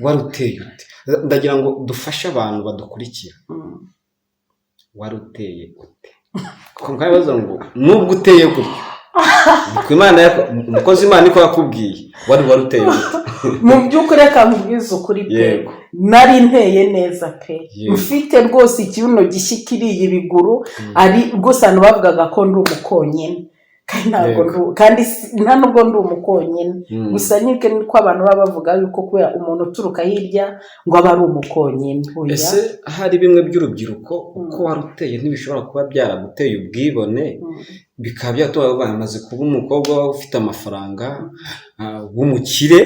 wari uteye ute? Ndagira ngo dufashe abantu badukurikira. Wari uteye ute? Kuko nkabaza ngo nubwo uteye gutyo ku Imana umukozi Imana iko yakubwiye wari uteye ute? Mu by'ukuri reka nkubwize ukuri pe, nari nteye neza pe, mfite rwose ikibuno gishyikiriye ibiguru, ari rwose abantu bavugaga ko ndi umukonyene, kandi nta nubwo ndi umukonyene, gusa nike niko abantu baba bavuga yuko kubera umuntu uturuka hirya ngo aba ari umukonyene. Ese hari bimwe by'urubyiruko uko wari uteye ntibishobora kuba byaraguteye ubwibone, bikaba byatuma bamaze kuba umukobwa ufite amafaranga w'umukire,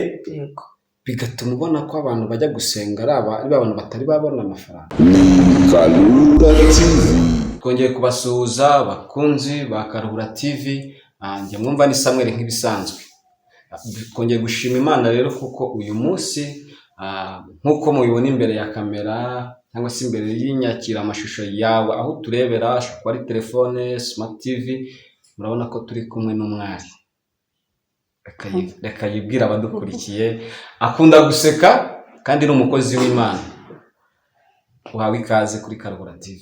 bigatuma ubona ko abantu bajya gusenga ari abantu batari babona amafaranga. Karuhura TV. Twongeye kubasuhuza abakunzi ba Karuhura TV, njye mwumva ni Samuel nk'ibisanzwe. Twongeye gushima Imana rero kuko uyu munsi nk'uko mubibona imbere ya kamera cyangwa se imbere y'inyakira amashusho yawe aho turebera, ashobora ari telefone, smart TV, murabona ko turi kumwe n'umwari. Reka yibwira abadukurikiye, akunda guseka kandi ni umukozi w'Imana. Uhawe ikaze kuri Karuhura TV.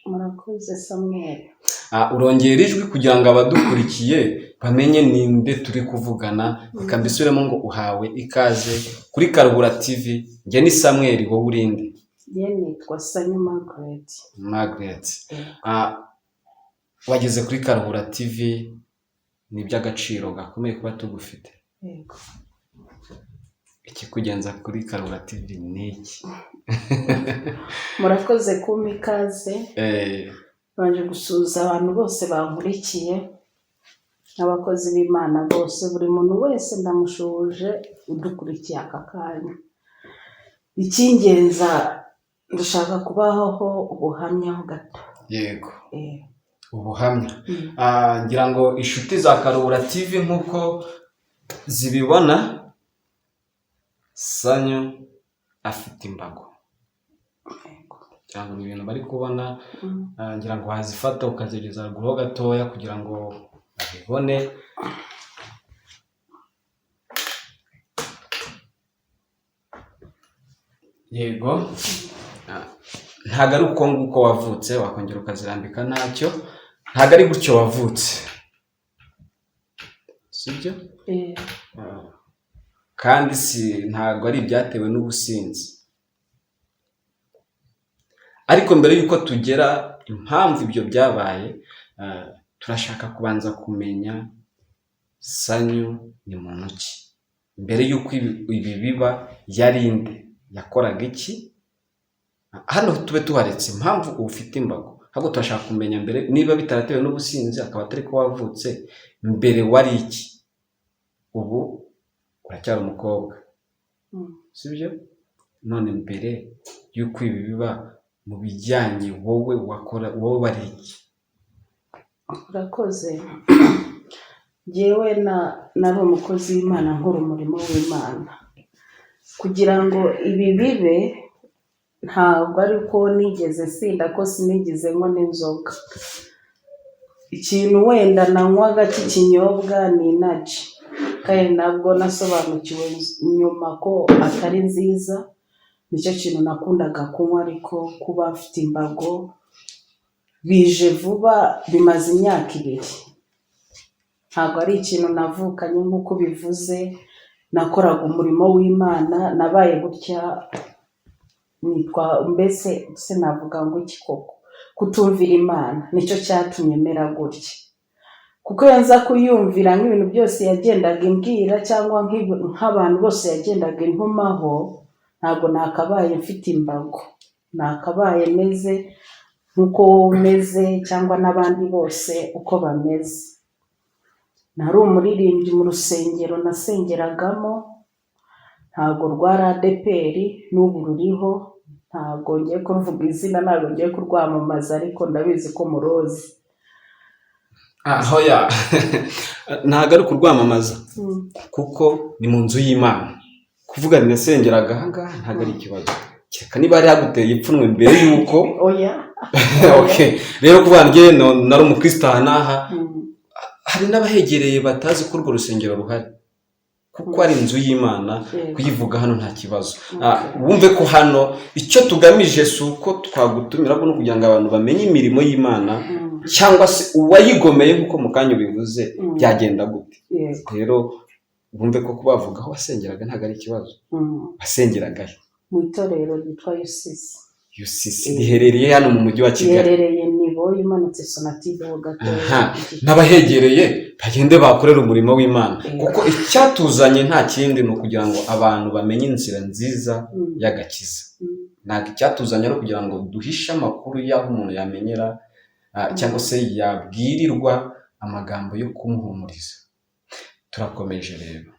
Murakoze Samuel. Urongera ijwi kugira ngo abadukurikiye bamenye ninde turi kuvugana. Reka mbisubiremo ngo uhawe ikaze kuri Karuhura TV. Njye ni Samuel, wowe urinde? Njye nitwa Sanyu Margaret. Wageze kuri Karuhura TV, ni iby'agaciro gakomeye kuba tugufite. Yego. Ikikugenza kuri Karuhura TV ni iki? Murakoze kumpa ikaze. Banje gusuhuza abantu bose bankurikiye, n'abakozi b'Imana bose, buri muntu wese ndamushuje udukurikiye aka kanya. Icyingenza ndashaka kubaho ubuhamya ho gato. Yego. Ubuhamya. Ngira ngo inshuti za Karuhura TV nk'uko zibibona, Sanyu afite imbago. Cyangwa ibintu bari kubona, ngira ngo wazifata ukazigeza ruguru gatoya kugira ngo babibone. Yego. Ntago ari uko nguko wavutse wakongera ukazirambika ntacyo, ntago ari gutyo wavutse, sibyo? Kandi ntago ari ibyatewe n'ubusinzi. Ariko mbere yuko tugera impamvu ibyo byabaye, turashaka kubanza kumenya Sanyu ni muntu ki. Mbere yuko ibi biba yarinde, yakoraga iki? Hano tube tuharetse impamvu ufite imbago, ahubwo turashaka kumenya mbere niba bitaratewe n'ubusinzi akaba atari ko wavutse, mbere wari iki? Ubu uracyari umukobwa, sibyo? None mbere yuko ibi biba mu bijyanye wowe wari iki? Urakoze. Jewe nari umukozi w'Imana, nkora umurimo w'Imana. Kugira ngo ibi bibe ntabwo ari ko nigeze sinda, ko sinigeze nywa n'inzoga. Ikintu wenda nanywaga cy'ikinyobwa ni inaji, kandi nabwo nasobanukiwe nyuma ko atari nziza. Nicyo kintu nakundaga kunywa, ariko kuba afite imbago bije vuba, bimaze imyaka 2. Ntabwo ari ikintu navukanye nk'uko bivuze, nakoraga umurimo w'Imana, nabaye gutya nitwa mbese navuga ngo iki koko, kutumvira Imana nicyo cyatumye mera gutya. Kuko yanza kuyumvira nk'ibintu byose yagendaga imbwira, cyangwa nk'abantu bose yagendaga intumaho, ntabwo nakabaye mfite imbago, nakabaye meze nk'uko wowe umeze cyangwa n'abandi bose uko bameze. Nari umuririmbyi mu rusengero nasengeragamo, ntabwo rwari ADPR, n'ubu ruriho. Ntabwo ngiye kuvuga izina, ntabwo ngiye kurwamamaza, ariko ndabizi ko murozi. Hoya, ntabwo ari kurwamamaza kuko ni mu nzu y'Imana. Kuvuga ni nasengeraga ahangaha ntabwo ari ikibazo, kereka niba hari haguteye ipfunwe mbere yuko. Oya. Okay, rero kuvuga njye nari umukristo aha n'aha, hari n'abahegereye batazi ko urwo rusengero ruhari. kuko ari inzu y'Imana, kuyivuga hano nta kibazo. Wumve ko hano icyo tugamije si uko twagutumira no kugira ngo abantu bamenye imirimo y'Imana cyangwa se uwayigomeye nk'uko mu kanya bivuze byagenda gute. Rero wumve ko kubavuga aho wasengeraga ntabwo ari ikibazo. Wasengeraga mu itorero ryitwa UCC riherereye hano mu mujyi wa Kigali. Riherereye Niboye imanutse Sonatube ho gato. N'abahegereye bagende bakorera umurimo w'Imana, kuko icyatuzanye nta kindi ni ukugira ngo abantu bamenye inzira nziza y'agakiza. Ntabwo icyatuzanye ari kugira ngo duhishe amakuru y'aho umuntu yamenyera cyangwa se yabwirirwa amagambo yo kumuhumuriza. Turakomeje rero.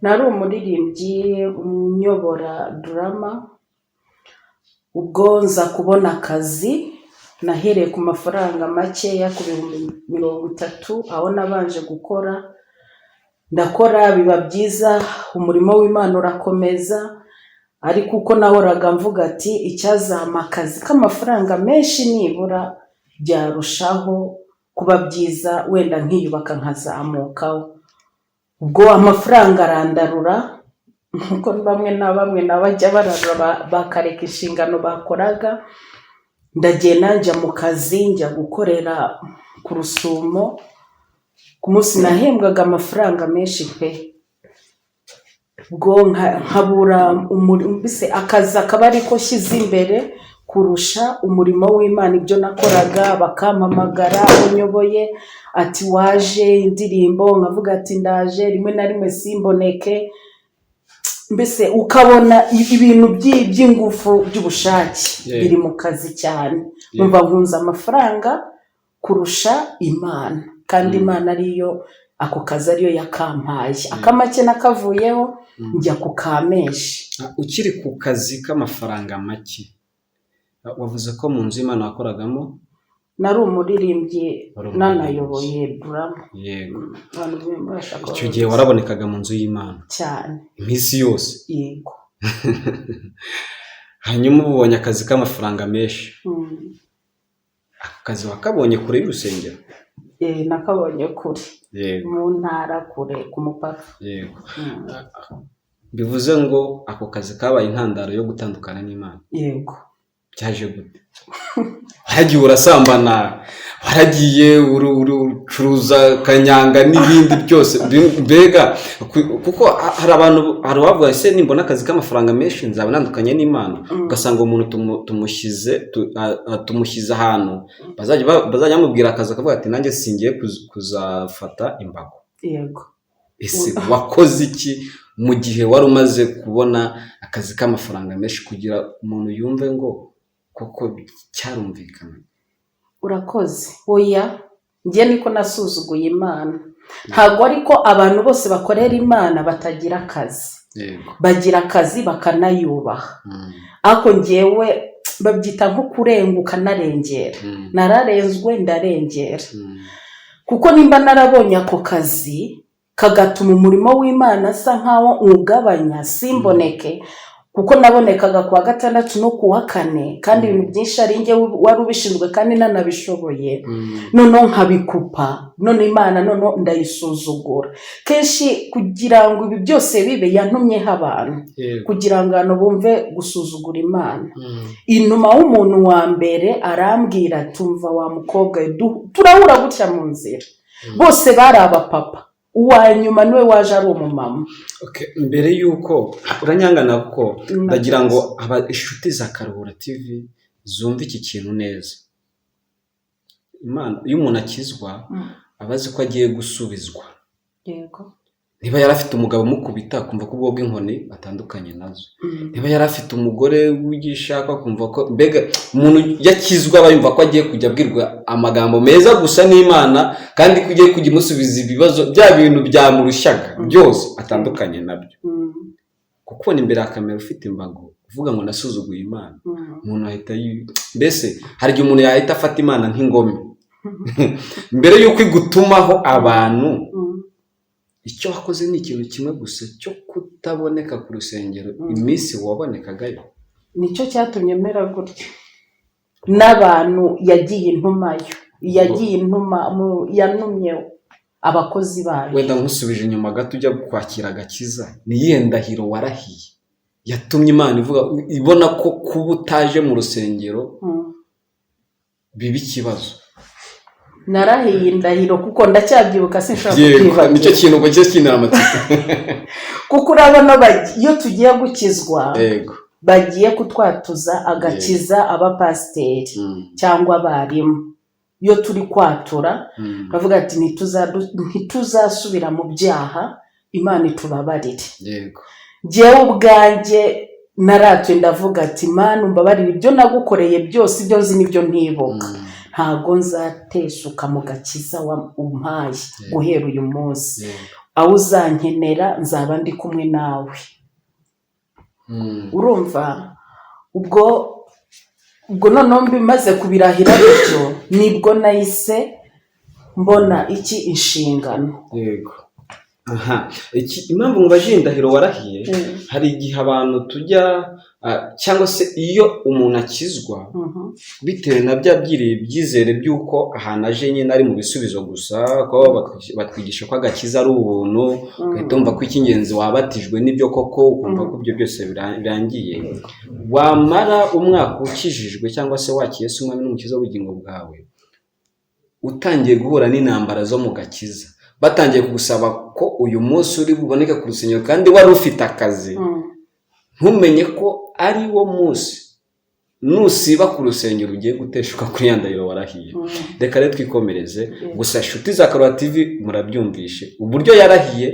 Nari umuririmbyi unyobora drama, ubwo nza kubona akazi nahereye ku mafaranga makeya ku 30,000 aho nabanje gukora, ndakora biba byiza, umurimo w'Imana urakomeza, ariko uko nahoraga mvuga ati icyazama akazi k'amafaranga menshi nibura byarushaho kuba byiza, wenda nkiyubaka nkazamukaho. Ubwo amafaranga arandarura, nkuko bamwe na bamwe nabajya bararura bakareka inshingano bakoraga, ndagenda njya mu kazi, njya gukorera ku Rusumo. Ku munsi nahembwaga amafaranga menshi pe. Ubwo nkabura mbese akazi akaba ariko shyize imbere kurusha umurimo w'Imana. Ibyo nakoraga bakampamagara unyoboye ati waje indirimbo, nkavuga ati ndaje, rimwe na rimwe simboneke. Mbese ukabona ibintu by'ingufu by'ubushake biri mu kazi cyane. Numva nkunze amafaranga kurusha Imana, kandi Imana ariyo ako kazi ariyo yakampaye. Akamake nakavuyeho njya ku kameshi. Ukiri ku kazi k'amafaranga make, wavuze ko mu nzu y'Imana wakoragamo? Nari umuririmbyi nanayoboye drama. Yego. Icyo gihe warabonekaga mu nzu y'Imana cyane iminsi yose? Yego. Hanyuma ubonye akazi k'amafaranga menshi, akazi wakabonye kure y'urusengero? Nakabonye kure. Yego. Mu ntara kure ku mupaka. Yego. Bivuze ngo ako kazi kabaye intandaro yo gutandukana n'Imana? Yego. Byaje gute? Waragiye urasambana, waragiye urucuruza kanyanga n'ibindi byose, mbega kuko hari abantu bavuga ese nimbona akazi k'amafaranga menshi nzaba nandukanye n'Imana. Ugasanga umuntu tumushyize ahantu bazajya bamubwira akazi akavuga ati nanjye singiye kuzafata imbago. Yego. Ese wakoze iki mu gihe wari umaze kubona akazi k'amafaranga menshi kugira umuntu yumve ngo koko cyarumvikana? Urakoze. Oya, njye niko nasuzuguye Imana. Ntabwo ariko abantu bose bakorera Imana batagira akazi. Yego. Bagira akazi bakanayubaha. Ako njyewe babyita nko kurenguka narengera. Nararenzwe ndarengera. Kuko nimba narabonye ako kazi kagatuma umurimo w'Imana asa nkaho ugabanya, simboneke, kuko nabonekaga kuwa 6 no kuwa 4, kandi ibintu byinshi ari nge wari ubishinzwe kandi nanabishoboye. None nkabikupa, none Imana none ndayisuzugura. Kenshi kugira ngo ibi byose bibe yantumyeho abantu, kugira ngo abantu bumve gusuzugura Imana. Inuma w'umuntu wa mbere arambwira tumva wa mukobwa turahura gutya mu nzira. Bose bari abapapa, uwanyuma niwe waje ari umumama. Okay, mbere yuko uranyangana ko ndagira ngo inshuti za Karuhura TV zumva iki kintu neza. Imana iyo umuntu akizwa abazi ko agiye gusubizwa. Yego. Niba yarafite umugabo mukubita kumva ko ubwo bw'inkoni batandukanye nazo. Niba yarafite umugore w'igishaka kumva ko mbega umuntu yakizwa bayumva ko agiye kujya abwirwa amagambo meza gusa n'Imana, kandi kugiye kujya musubiza ibibazo bya bintu byamurushaga byose atandukanye nabyo. Kuko imbere ya kamera ufite imbago uvuga ngo nasuzuguye Imana, umuntu ahita mbese hari igihe umuntu yahita afata Imana nk'ingome mbere yuko igutumaho abantu. Icyo wakoze ni ikintu kimwe gusa cyo kutaboneka ku rusengero iminsi wabonekagayo. Nicyo cyatumye mera gutyo. N'abantu yagiye intumayo, yagiye intuma yanumyeho abakozi bayo. wenda nkusubije inyuma gato ujya kwakira agakiza, ni iyihe ndahiro warahiye yatumye Imana ibona ko kuba utaje mu rusengero biba ikibazo? Narahiye indahiro kuko ndacyabyibuka sinshobora nicyo kubyibagirwa. kintu ngo cyo kinara amatsiko. Kuko urabona iyo tugiye gukizwa Yego. bagiye kutwatuza agakiza abapasiteri cyangwa abarimu. Iyo turi kwatura bavuga ati ntituzasubira mu byaha, Imana itubabarire. Yego. Jyewe ubwanjye naratuye ndavuga ati Imana umbabarire ibyo nagukoreye byose, ibyo nzi n'ibyo ntibuka. Ntago nzateshuka mu gakiza umpaye guhera uyu munsi. Aho uzankenera nzaba ndi kumwe nawe. Urumva ubwo noneho mbimaze kubirahira bityo nibwo nahise mbona iki inshingano. Yego. Impamvu mubaje indahiro warahiye, hari igihe abantu tujya cyangwa se iyo umuntu akizwa bitewe na bya byizere by'uko ahantu aje nyine ari mu bisubizo gusa, ko batwigisha ko agakiza ari ubuntu, ugahita wumva ko icy'ingenzi wabatijwe n'ibyo koko, ukumva ko ibyo byose birangiye. Wamara umwaka ukijijwe cyangwa se wakiye se umwami n'umukiza w'ubugingo bwawe, utangiye guhura n'intambara zo mu gakiza, batangiye kugusaba ko uyu munsi uri buboneke ku rusengero kandi wari ufite akazi, ntumenye ko ari wo munsi nusiba ku rusengero ugiye guteshuka kuri ya ndahiro warahiye. Reka rero twikomereze. Gusa inshuti za Karura TV murabyumvishe uburyo yarahiye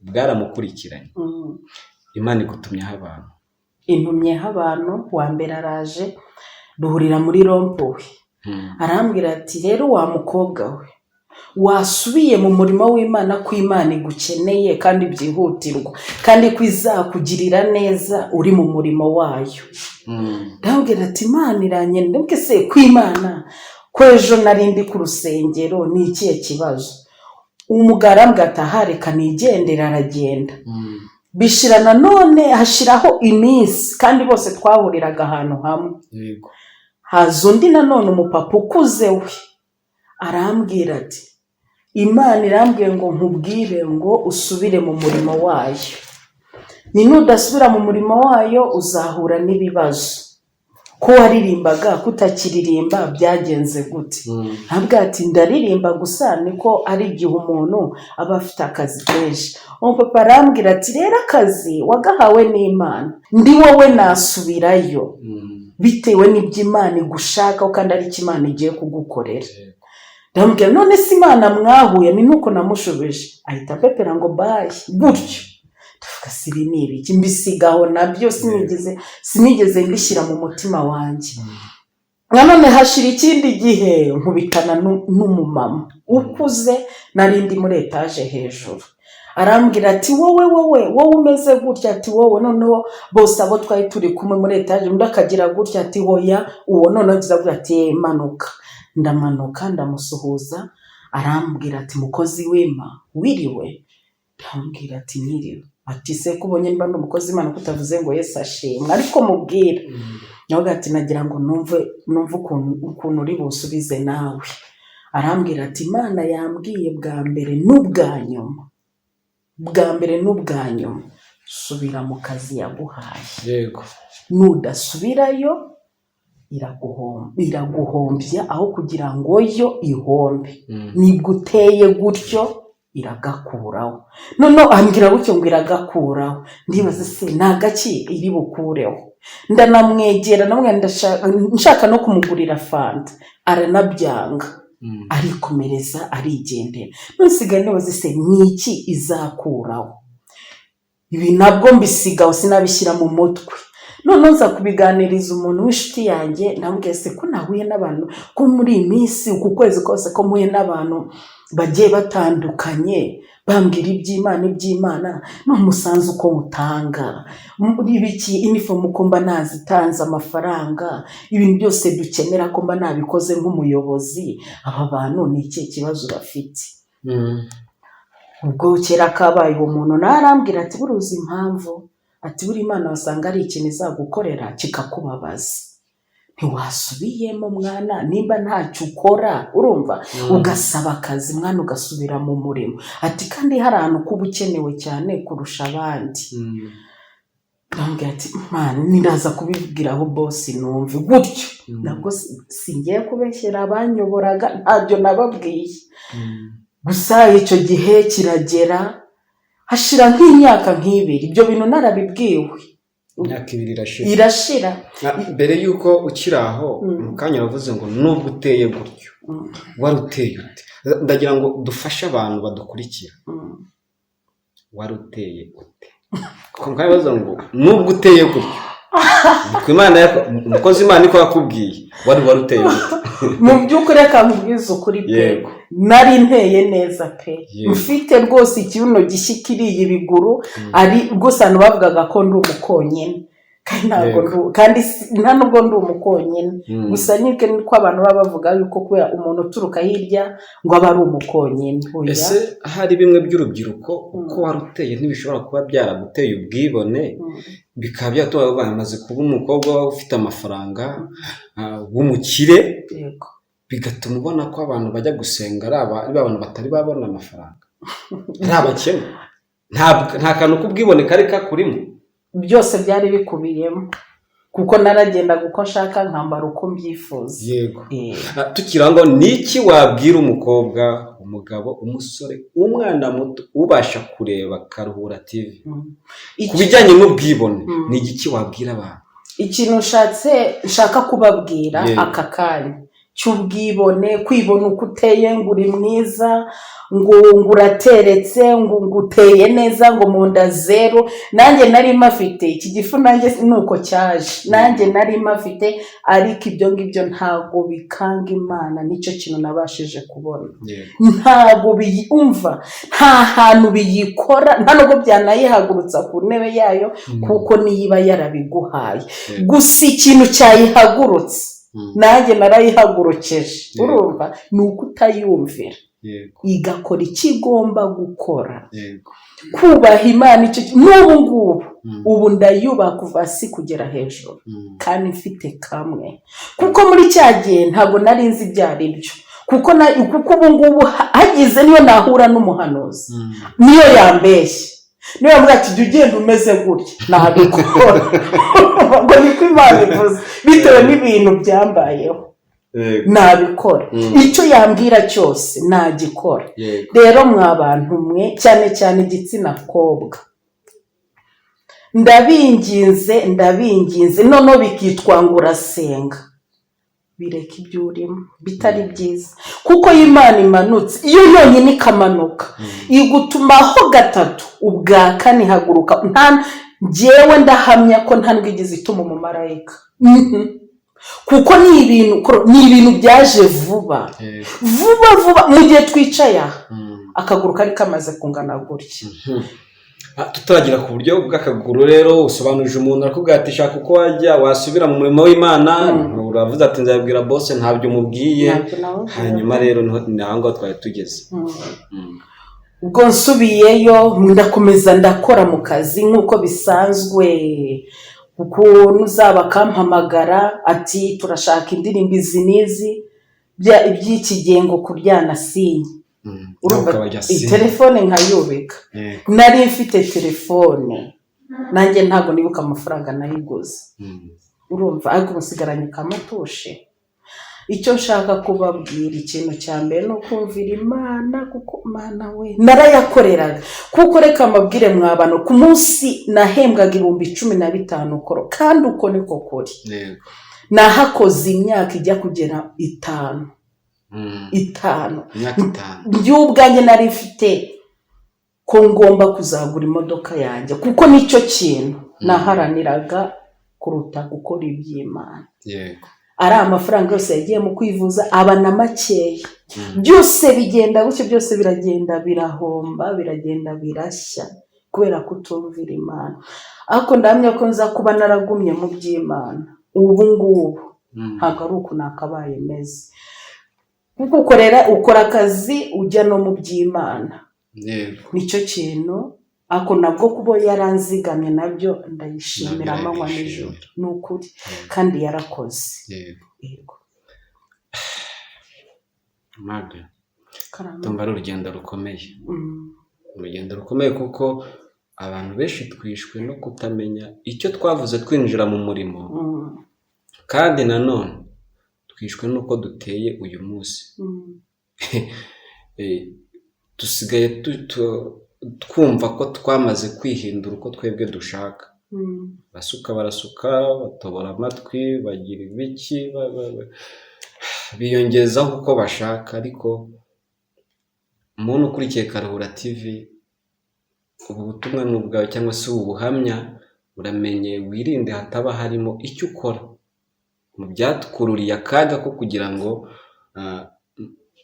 bwaramukurikiranye. Imana igutumyeho abantu. Intumyeho abantu. Wa mbere araje duhurira muri rompuwe, arambwira ati rero wa mukobwa we, wasubiye mu murimo w'Imana, ko Imana igukeneye kandi byihutirwa, kandi ko izakugirira neza uri mu murimo wayo. Ndabwira ati Imana iranyene, ndabwe se ko Imana ko ejo narindi ku rusengero ni ikihe kibazo? Umugarambwa atahareka nigendera, aragenda. Bishira nanone hashiraho iminsi kandi bose twahuriraga ahantu hamwe. Yego. Haza undi nanone umupapa ukuze we arambwira ati Imana irambwiye ngo nkubwire ngo usubire mu murimo wayo, ni nudasubira mu murimo wayo uzahura n'ibibazo. Ko waririmbaga kutakiririmba byagenze gute? Ntabwo ati ndaririmba gusa, niko ari igihe umuntu aba afite akazi kenshi. Umupapa arambwira ati rero akazi wagahawe n'Imana, ndi wowe nasubirayo bitewe n'ibyo Imana igushaka kandi ari cyo Imana igiye kugukorera. Ndamubwira none si Imana mwahuye? Ni nuko namushubije. Ahita apepera ngo bayi gutyo. Ndavuga sibi n'ibiki, mbisigaho nabyo sinigeze mbishyira mu mutima wanjye. Nanone hashira ikindi gihe nkubitana n'umumama ukuze, narindi muri etaje hejuru. Arambwira ati wowe umeze gutya, ati wowe noneho bose abo twari turi kumwe muri etaje undi akagira gutya, ati hoya uwo noneho ngize gutya, ati manuka. Ndamanuka ndamusuhuza, arambwira ati mukozi w'Imana wiriwe? Ndambwira ati niriwe. Ati se kubonye mba n'umukozi Imana kutavuze ngo Yesu ashimwe, ariko mubwira. Nawe ati nagira ngo numve ukuntu uri busubize nawe. Arambwira ati Imana yambwiye bwa mbere n'ubwa nyuma subira mu kazi yaguhaye. Yego. Nudasubirayo iraguhombya aho kugira ngo yo ihombe. Nibwo uteye gutyo iragakuraho. None ambwira gutyo ngo iragakuraho, ndibaza se nagaki iri bukureho. Ndanamwegera namwe nshaka no kumugurira fanta, aranabyanga, arikomereza arigendera. Nsigaye nibaza se niki izakuraho. Ibi nabwo mbisigaho sinabishyira mu mutwe. None nza kubiganiriza umuntu w'inshuti yanjye, nambwiye se ko nahuye n'abantu ko muri iyi minsi uku kwezi kose ko muye n'abantu bagiye batandukanye bambwira iby'Imana n'umusanzu uko mutanga muri ibiki, inifomu uko mba nazitanze, amafaranga, ibintu byose dukenera ko mba nabikoze nk'umuyobozi. Aba bantu ni iki kibazo bafite? Ubwo kera kabaye uwo muntu narambwira ati buruzi impamvu, ati buri Imana wasanga ari ikintu izagukorera kikakubabaza. ntiwasubiyemo mwana nimba ntacyo ukora urumva ugasaba akazi mwana ugasubira mu murimo ati kandi hari ahantu kuba ukenewe cyane kurusha abandi ndambwira ati mwana niraza kubibwiraho bosi numve gutyo nabwo singiye kubeshyera abanyoboraga ntabyo nababwiye gusa icyo gihe kiragera hashira nk'imyaka nk'ibiri ibyo bintu narabibwiwe imyaka 2 irashira mbere yuko ukiri aho mu kanya wavuze ngo nubwo uteye gutyo wari uteye ute ndagira ngo dufashe abantu badukurikira wari uteye ute kuko nkaya bavuze ngo nubwo uteye gutyo umukozi Imana niko yakubwiye wari uteye ute mu by'ukuri reka nkubwize ukuri pe nari nteye neza pe mfite rwose ikibuno gishyikiriye ibiguru ari rwose abantu bavugaga ko ndi umukonyene kandi nta nubwo ndi umukonyene gusa niko abantu baba bavuga yuko kubera umuntu uturuka hirya ngo aba ari umukonyene ese hari bimwe by'urubyiruko uko wari uteye ntibishobora kuba byaraguteye ubwibone bikaba byatuma bamaze kuba umukobwa ufite amafaranga w'umukire bigatuma ubona ko abantu bajya gusenga ari abantu batari babona amafaranga ari abakene nta kantu k'ubwibone kari kakurimo byose byari bikubiyemo kuko naragendaga uko nshaka nkambara uko mbyifuza yego tukirango niki wabwira umukobwa umugabo umusore umwana muto ubasha kureba Karuhura TV kubijyanye n'ubwibone ni igiki wabwira abantu ikintu nshaka kubabwira aka kanya cy'ubwibone kwibona uko uteye ngo uri mwiza ngo urateretse ngo uteye neza ngo mu nda zero nanjye nari mafite iki gifu nanjye nuko cyaje nanjye nari mafite ariko ibyo ngibyo ntago bikanga Imana nicyo kintu nabashije kubona ntago biyumva nta hantu biyikora nta nubwo byanayihagurutsa ku ntebe yayo kuko niba yarabiguhaye gusa ikintu cyayihagurutse nanjye narayihagurukeje urumva ni uko utayumvira igakora icyo igomba gukora kubaha Imana n'ubu ngubu ubu ndayubaha kuva hasi kugera hejuru kandi mfite kamwe kuko muri cya gihe ntabwo nari nzi ibyo ari byo kuko ubu ngubu hagize niyo nahura n'umuhanuzi niyo yambeshye niyo yavuga ati jya ugenda umeze gutya ntabikora ngo niko Imana ivuze bitewe n'ibintu byambayeho nabikora icyo yambwira cyose nagikora rero mwa bantu mwe cyane cyane igitsina kobwa ndabinginze noneho bikitwa ngo urasenga bireka ibyo urimo bitari byiza kuko Imana imanutse iyo yonyine ikamanuka igutumaho gatatu ubwa kane haguruka njyewe ndahamya ko nta ndwigize ituma umumarayika kuko ni ibintu byaje vuba mu gihe twicaye aha akaguru kari kamaze kungana gutya tutaragira ku buryo bw'akaguru rero usobanuje umuntu arakubwira ati shaka uko wajya wasubira mu murimo w'Imana uravuze ati nzabwira boss ntabyo umubwiye hanyuma rero naho twari tugeze ubwo nsubiyeyo ndakomeza ndakora mu kazi nk'uko bisanzwe ukuntu uzaba akampamagara ati turashaka indirimbo izi n'izi iby'iki gihe ngo kuryana sinye telefone nkayubika nari mfite telefone nanjye ntabwo nibuka amafaranga nayiguze urumva ariko musigaranye kamatushe icyo nshaka kubabwira ikintu cya mbere no kumvira Imana kuko Imana we narayakoreraga kuko reka mbabwire mwabano ku munsi nahembwaga 15,000 koro kandi uko niko kuri nahakoze imyaka ijya kugera 5 by'ubwanjye nari mfite ko ngomba kuzagura imodoka yanjye kuko nicyo kintu naharaniraga kuruta gukora iby'Imana ari amafaranga yose yagiye mu kwivuza aba na makeya byose bigenda gutyo byose biragenda birahomba biragenda birashya kubera kutumvira Imana ariko ndamya ko nza kuba naragumye mu by'Imana ubu ngubu ntabwo ari uko nakabaye meze kuko ukora akazi ujya no mu by'Imana nicyo kintu ako nabwo kubo yaranzigamye nabyo ndayishimira amanywa n'ijoro ni ukuri kandi yarakoze. Yego Magda, tumva ari urugendo rukomeye. Urugendo rukomeye kuko abantu benshi twishwe no kutamenya icyo twavuze twinjira mu murimo, kandi nanone twishwe n'uko duteye uyu munsi. Dusigaye twumva ko twamaze kwihindura uko twebwe dushaka. Basuka barasuka, batobora amatwi, bagira ibiki, biyongezaho uko bashaka. Ariko umuntu ukurikiye Karuhura TV, ubu butumwa ni ubwawe cyangwa se ubu buhamya uramenye, wirinde hataba harimo icyo ukora mu byatukururiye akaga ko kugira ngo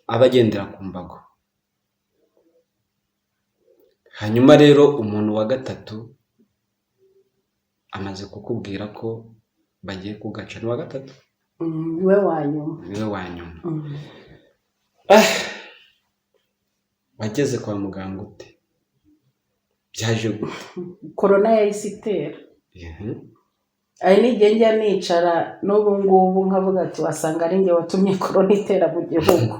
abagendera ku mbago. Hanyuma rero umuntu wa gatatu amaze kukubwira ko bagiye kugaca. Ni wa gatatu? Niwe wa nyuma. Wageze kwa muganga ute? Byaje gute? Corona yahise itera. Ari n'igihe njya nicara n'ubu ngubu nkavuga ati wasanga ari njye watumye corona itera mu gihugu,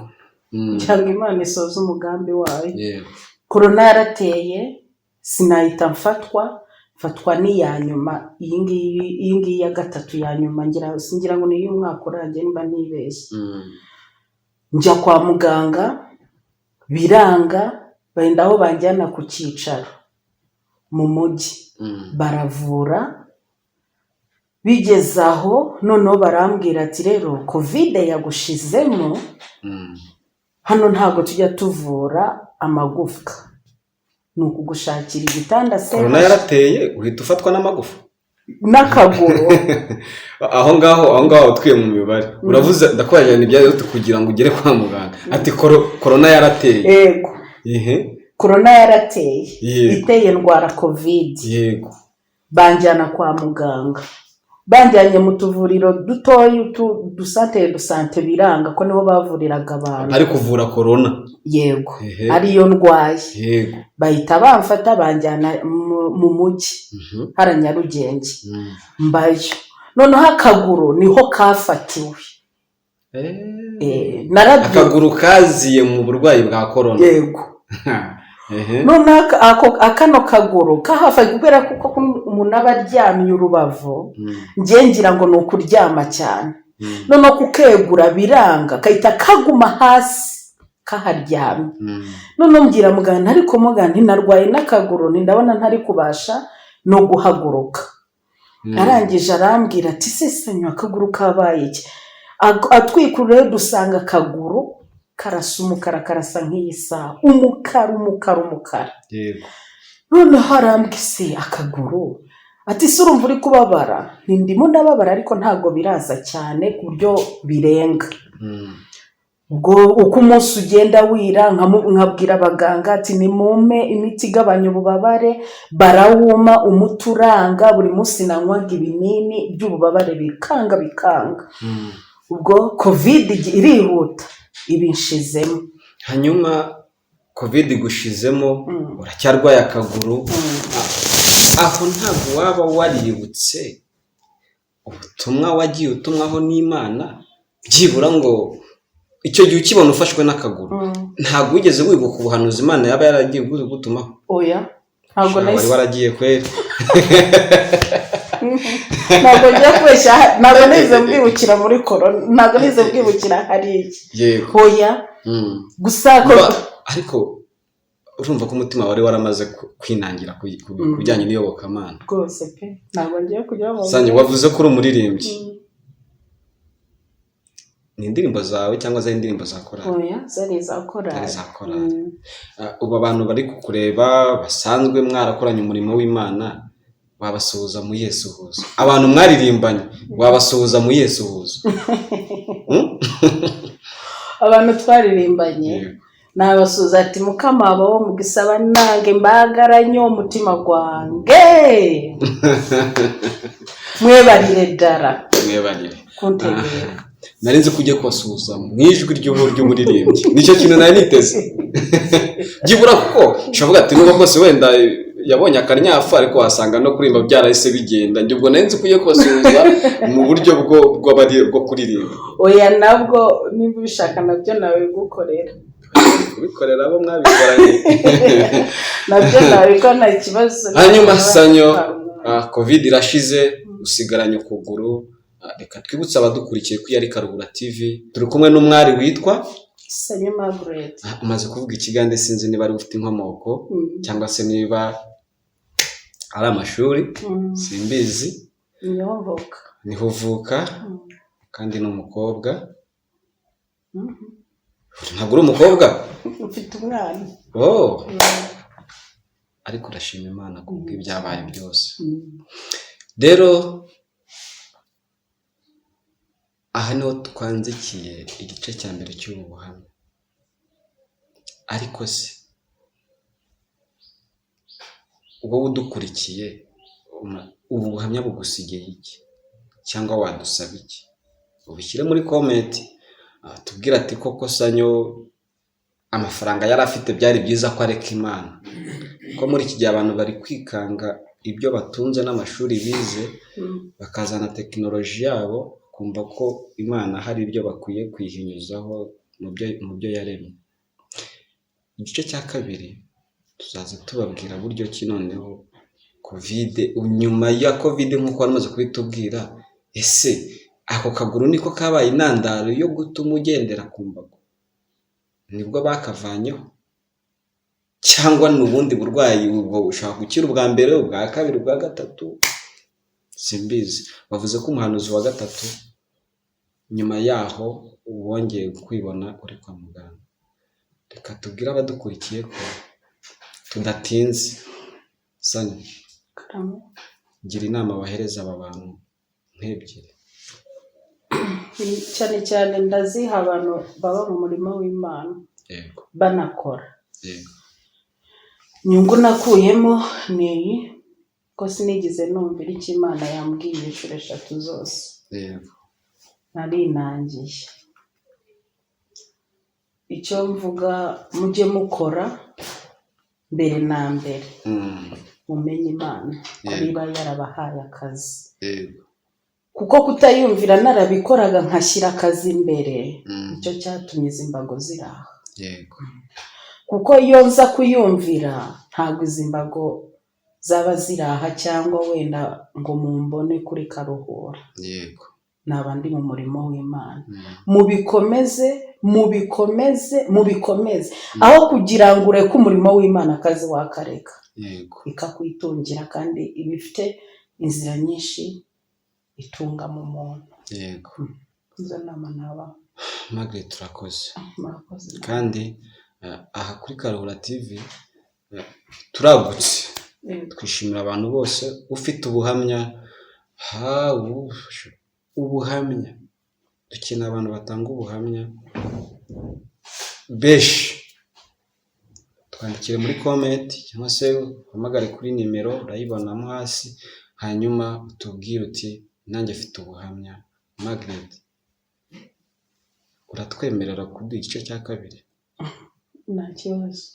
cyangwa Imana isoza umugambi wayo. Corona yarateye, sinahita mfatwa n'iya nyuma, iyi ngiyi ya gatatu ya nyuma, ngira ngo ni iy'umwaka urangiye nimba ntibeshye. Njya kwa muganga biranga, benda aho banjyana ku cyicaro mu mujyi, baravura. Bigeze aho noneho barambwira ati rero covid yagushizemo, hano ntabwo tujya tuvura amagufwa, ni ukugushakira igitanda se. Corona yarateye uhita ufatwa n'amagufa n'akaguru. aho ngaho twiye mu mibare uravuze ndakwajyana ibyayo kugira ngo ugere kwa muganga. Ati corona yarateye. Yego. Corona yarateye. Iteye ndwara covid. Yego. Banjyana kwa muganga, banjyanye mu tuvuriro dutoya dusante biranga ko niho bavuriraga abantu. Ari kuvura corona. Yego. Ariyo ndwaye. Yego. Bahita bamfata banjyana mu mujyi hara Nyarugenge. Mbayo noneho akaguru niho kafatiwe. Akaguru kaziye mu burwayi bwa corona. Yego. None akano kaguru kahafanye kubera kuko umuntu aba aryamye urubavu, ngira ngo ni ukuryama cyane. None kukegura biranga, kahita kaguma hasi kaharyamye. None mbwira muganga ariko muganga ntinarwaye n'akaguru, ndabona ntari kubasha no guhaguruka. Arangije arambwira ati sesenyo akaguru kabaye iki? Atwikurure dusanga akaguru karasa umukara, karasa nk'isa umukara. Yego. None harambwise akaguru ati se urumva uri kubabara? Ndimo ndababara ariko ntago biraza cyane ku buryo birenga. Ubwo uko umunsi ugenda wira nkabwira abaganga ati nimume imiti igabanya ububabare, barawuma umuti uranga, buri munsi nanywaga ibinini by'ububabare bikanga. Ubwo covid irihuta ibinshizemo. Hanyuma covid gushizemo, uracyarwaye akaguru. Aho ntabwo waba waributse ubutumwa wagiye utumwaho n'Imana, byibura ngo icyo gihe ukibona ufashwe n'akaguru ntabwo wigeze wibuka ubuhanuzi Imana yaba yaragiye gutumaho? Oya, ntabwo wari waragiye kweri. Ntabwo njya kweshya, ntabwo nize mbwibukira muri corona, ntabwo nize mbwibukira hari iki. Yego. Oya. Gusa ariko urumva ko umutima wari waramaze kwinangira ku bijyanye n'iyobokamana. Rwose pe, ntabwo ngiye kujya mu Sanye wavuze ko uri umuririmbyi. Ni indirimbo zawe cyangwa za indirimbo za korali? Oya, zari za korali. Ubu abantu bari kukureba basanzwe mwarakoranye umurimo w'Imana, wabasuhuza mu Yesu huza. Abantu mwaririmbanye wabasuhuza mu Yesu huza. Abantu twaririmbanye nabasuhuza ati Mukama abo mugisaba nange mbagaranye umutima gwange. Mwebarire dara. Mwebarire. Kuntegera. Narinze kujye kubasuhuza mu ijwi ry'umuririmbyi. Nicyo kintu nari niteze. Gibura kuko shavuga ati nuko bose wenda yabonye akanyafu ariko wasanga no kuririmba byarahise bigenda njye ubwo nari nzi ko ugiye kubasuhuza mu buryo bwo kuririmba. Oya nabwo niba ubishaka nabyo nawe gukorera kubikorera abo mwabikoranye nabyo nabikora nta kibazo. hanyuma Sanyo, covid irashize usigaranye ukuguru, reka twibutse abadukurikiye ko yari Karuhura TV turi kumwe n'umwari witwa Sanyo Margaret. Umaze kuvuga ikigande sinzi niba ari ufite inkomoko cyangwa se niba ari amashuri simbizi. Niho uvuka kandi n'umukobwa. Ntabwo uri umukobwa? Ufite umwana. Ariko urashima Imana kubwo ibyabaye byose. Rero aha niho twanzikiye igice cya mbere cy'ubu buhamya. Ariko se wowe udukurikiye ubu buhamya bugusigiye iki cyangwa wadusaba iki? Ubishyire muri comment tubwira ati koko Sanyo amafaranga yari afite byari byiza ko areka Imana, ko muri iki gihe abantu bari kwikanga ibyo batunze n'amashuri bize bakazana tekinoloji yabo kumva ko Imana hari ibyo bakwiye kwihinyuzaho mu byo yaremye. Igice cya kabiri tuzaza tubabwira buryo ki noneho covid, nyuma ya covid nk'uko waramaze kubitubwira, ese ako kaguru niko kabaye intandaro yo gutuma ugendera ku mbago, nibwo bakavanyeho cyangwa n'ubundi burwayi ubwo ushaka gukira ubwa mbere, ubwa kabiri, ubwa gatatu simbizi. Bavuze ko umuhanuzi wa gatatu nyuma yaho wongeye kwibona uri kwa muganga. Reka tubwire abadukurikiye ko tudatinze. Sanyo, gira inama wahereza aba bantu nk'ebyiri. Cyane cyane ndaziha abantu baba mu murimo w'Imana banakora. Inyungu nakuyemo ni ko sinigeze numvira icyo Imana yambwiye inshuro 3 zose. Narinangiye. Icyo mvuga mujye mukora mbere na mbere mumenye Imana niba yarabahaye akazi. Kuko kutayumvira narabikoraga nkashyira akazi imbere icyo cyatumye izi mbago ziraha. Kuko iyo nza kuyumvira ntabwo izi mbago zaba ziraha cyangwa wenda ngo mumbone kuri Karuhura. Nabandi mu murimo w'Imana. Mubikomeze aho kugira ngo ureke umurimo w'Imana akazi wakareka ikakwitungira, kandi ibifite inzira nyinshi itunga mu muntu. Izo nama naba Margaret turakoze. Kandi aha kuri Karuhura TV turagutse. Twishimira abantu bose ufite ubuhamya. Ubuhamya dukeneye abantu batanga ubuhamya beshi. Twandikire muri comment cyangwa se uhamagare kuri nimero urayibonamo hasi, hanyuma utubwire uti nanjye mfite ubuhamya. Margaret, uratwemerera kuduha igice cya kabiri? Nta kibazo.